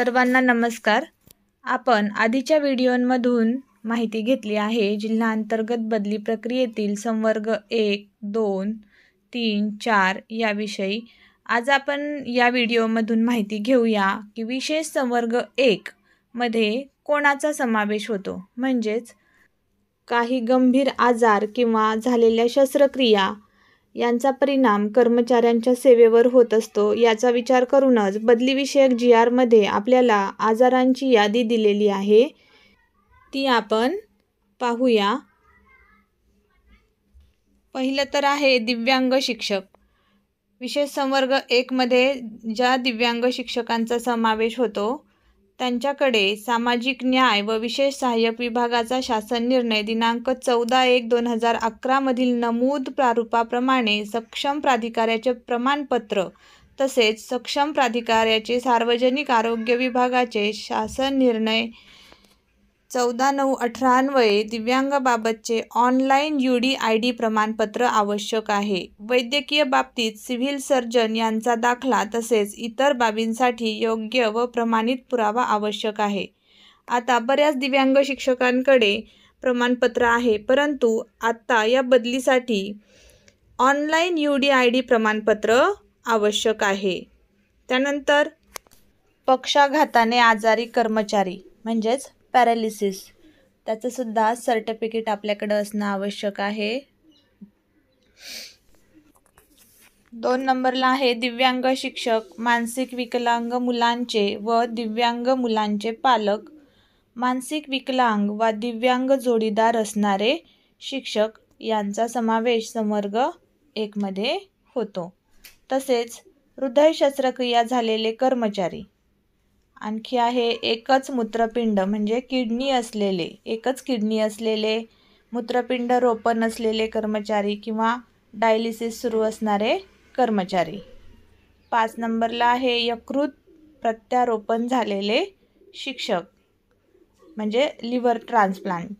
सर्वांना नमस्कार। आपण आधीच्या व्हिडिओमधून माहिती घेतली आहे जिल्हा अंतर्गत बदली प्रक्रियेतील संवर्ग 1, 2, 3, 4 याविषयी। आज आपण या व्हिडिओमधून माहिती घेऊया की विशेष संवर्ग 1 मध्ये कोणाचा समावेश होतो, म्हणजेच काही गंभीर आजार किंवा झालेल्या शस्त्रक्रिया यांचा परिणाम कर्मचाऱ्यांच्या सेवेवर होत असतो। याचा विचार करूनच बदली विषयक GR मध्ये आपल्याला आजारांची यादी दिलेली आहे, ती आपण पाहूया। पहिलं तर आहे दिव्यांग शिक्षक। विशेष संवर्ग 1 मध्ये ज्या दिव्यांग शिक्षकांचा समावेश होतो त्यांच्याकडे सामाजिक न्याय व विशेष सहाय्यक विभागाचा शासन निर्णय दिनांक 14/1/2011 मधील नमूद प्रारूपाप्रमाणे सक्षम प्राधिकाऱ्याचे प्रमाणपत्र तसेच सक्षम प्राधिकाऱ्याचे सार्वजनिक आरोग्य विभागाचे शासन निर्णय 14/9/18 अन्वये दिव्यांगाबाबतचे ऑनलाईन UDID प्रमाणपत्र आवश्यक आहे। वैद्यकीय बाबतीत सिव्हिल सर्जन यांचा दाखला तसेच इतर बाबींसाठी योग्य व प्रमाणित पुरावा आवश्यक आहे। आता बऱ्याच दिव्यांग शिक्षकांकडे प्रमाणपत्र आहे, परंतु आता या बदलीसाठी ऑनलाईन UDID प्रमाणपत्र आवश्यक आहे। त्यानंतर पक्षाघाताने आजारी कर्मचारी म्हणजेच पॅरालिसिस, त्याचं सुद्धा सर्टिफिकेट आपल्याकडे असणं आवश्यक आहे। 2 नंबरला आहे दिव्यांग शिक्षक, मानसिक विकलांग मुलांचे व दिव्यांग मुलांचे पालक, मानसिक विकलांग व दिव्यांग जोडीदार असणारे शिक्षक यांचा समावेश संवर्ग 1 मध्ये होतो। तसेच हृदय शस्त्रक्रिया झालेले कर्मचारी, आणखी आहे एकच मूत्रपिंड म्हणजे एकच किडनी असलेले, मूत्रपिंड रोपण असलेले कर्मचारी किंवा डायलिसिस सुरू असणारे कर्मचारी। 5 नंबरला आहे यकृत प्रत्यारोपण झालेले शिक्षक म्हणजे लिव्हर ट्रान्सप्लांट।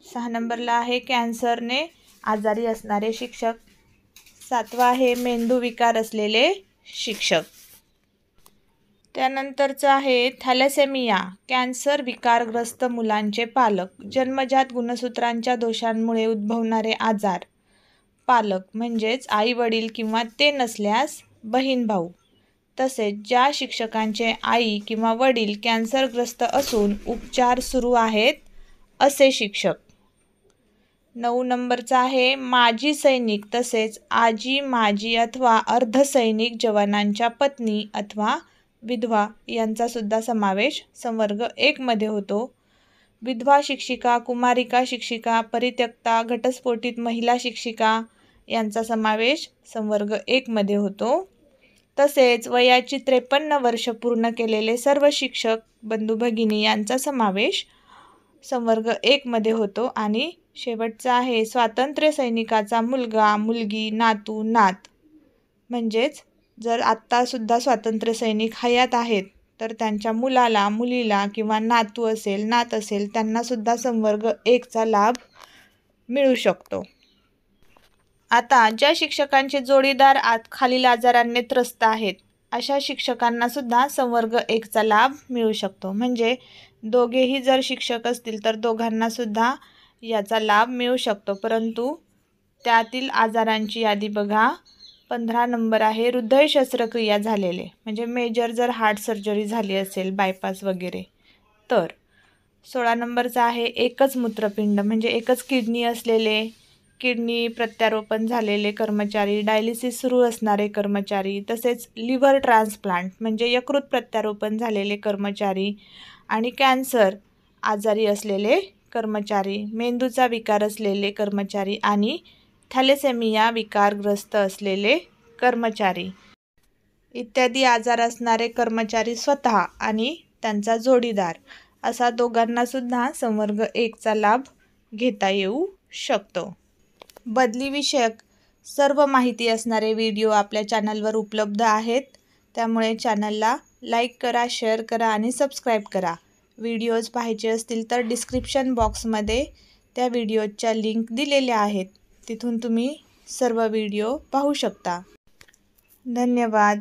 6 नंबरला आहे कॅन्सरने आजारी असणारे शिक्षक। 7वा आहे मेंदू विकार असलेले शिक्षक। त्यानंतरचं आहे थॅलेसेमिया, कॅन्सर विकारग्रस्त मुलांचे पालक, जन्मजात गुणसूत्रांच्या दोषांमुळे उद्भवणारे आजार, पालक म्हणजेच आई वडील किंवा ते नसल्यास बहीण भाऊ, तसेच ज्या शिक्षकांचे आई किंवा वडील कॅन्सरग्रस्त असून उपचार सुरू आहेत असे शिक्षक। 9 नंबरचा आहे माजी सैनिक तसेच आजी माजी अथवा अर्धसैनिक जवानांच्या पत्नी अथवा विधवा यांचा सुद्धा समावेश संवर्ग 1 मध्ये होतो। विधवा शिक्षिका, कुमारिका शिक्षिका, परित्यक्ता, घटस्फोटित महिला शिक्षिका यांचा समावेश संवर्ग 1 मध्ये होतो। तसेच वयाची 53 वर्ष पूर्ण केलेले सर्व शिक्षक बंधू भगिनी यांचा समावेश संवर्ग 1 मध्ये होतो। आणि शेवटचा आहे स्वातंत्र्य सैनिकाचा मुलगा मुलगी नातू नात, म्हणजेच जर आत्ता सुद्धा स्वातंत्र्य सैनिक हयात आहेत तर त्यांच्या मुलाला मुलीला किंवा नातू असेल नात असेल त्यांना सुद्धा संवर्ग 1 चा लाभ मिळू शकतो। आता ज्या शिक्षकांचे जोडीदार खालील आजारांनी त्रस्त आहेत अशा शिक्षकांना सुद्धा संवर्ग 1 चा लाभ मिळू शकतो। म्हणजे दोघेही जर शिक्षक असतील तर दोघांना सुद्धा याचा लाभ मिळू शकतो, परंतु त्यातील आजारांची यादी बघा। 15 नंबर आहे हृदय शस्त्रक्रिया झालेले, म्हणजे मेजर जर हार्ट सर्जरी झाली असेल बायपास वगैरे तर। 16 नंबरचा आहे एकच मूत्रपिंड म्हणजे एकच किडनी असलेले, किडनी प्रत्यारोपण झालेले कर्मचारी, डायलिसिस सुरू असणारे कर्मचारी, तसेच लिव्हर ट्रान्सप्लांट म्हणजे यकृत प्रत्यारोपण झालेले कर्मचारी, आणि कॅन्सर आजारी असलेले कर्मचारी, मेंदूचा विकार असलेले कर्मचारी आणि थॅलेसेमिया विकारग्रस्त असलेले कर्मचारी इत्यादी आजार असणारे कर्मचारी स्वतः आणि त्यांचा जोडीदार असा दोघांना सुद्धा संवर्ग 1 चा लाभ घेता येऊ शकतो। बदली विषयक सर्व माहिती असणारे व्हिडिओ आपल्या चॅनलवर उपलब्ध आहेत, त्यामुळे चॅनलला लाईक करा, शेअर करा आणि सबस्क्राईब करा। व्हिडिओज पाहायचे असतील तर डिस्क्रिप्शन बॉक्समध्ये त्या व्हिडिओच्या लिंक दिलेल्या आहेत, तिथून तुम्ही सर्व व्हिडिओ पाहू शकता। धन्यवाद।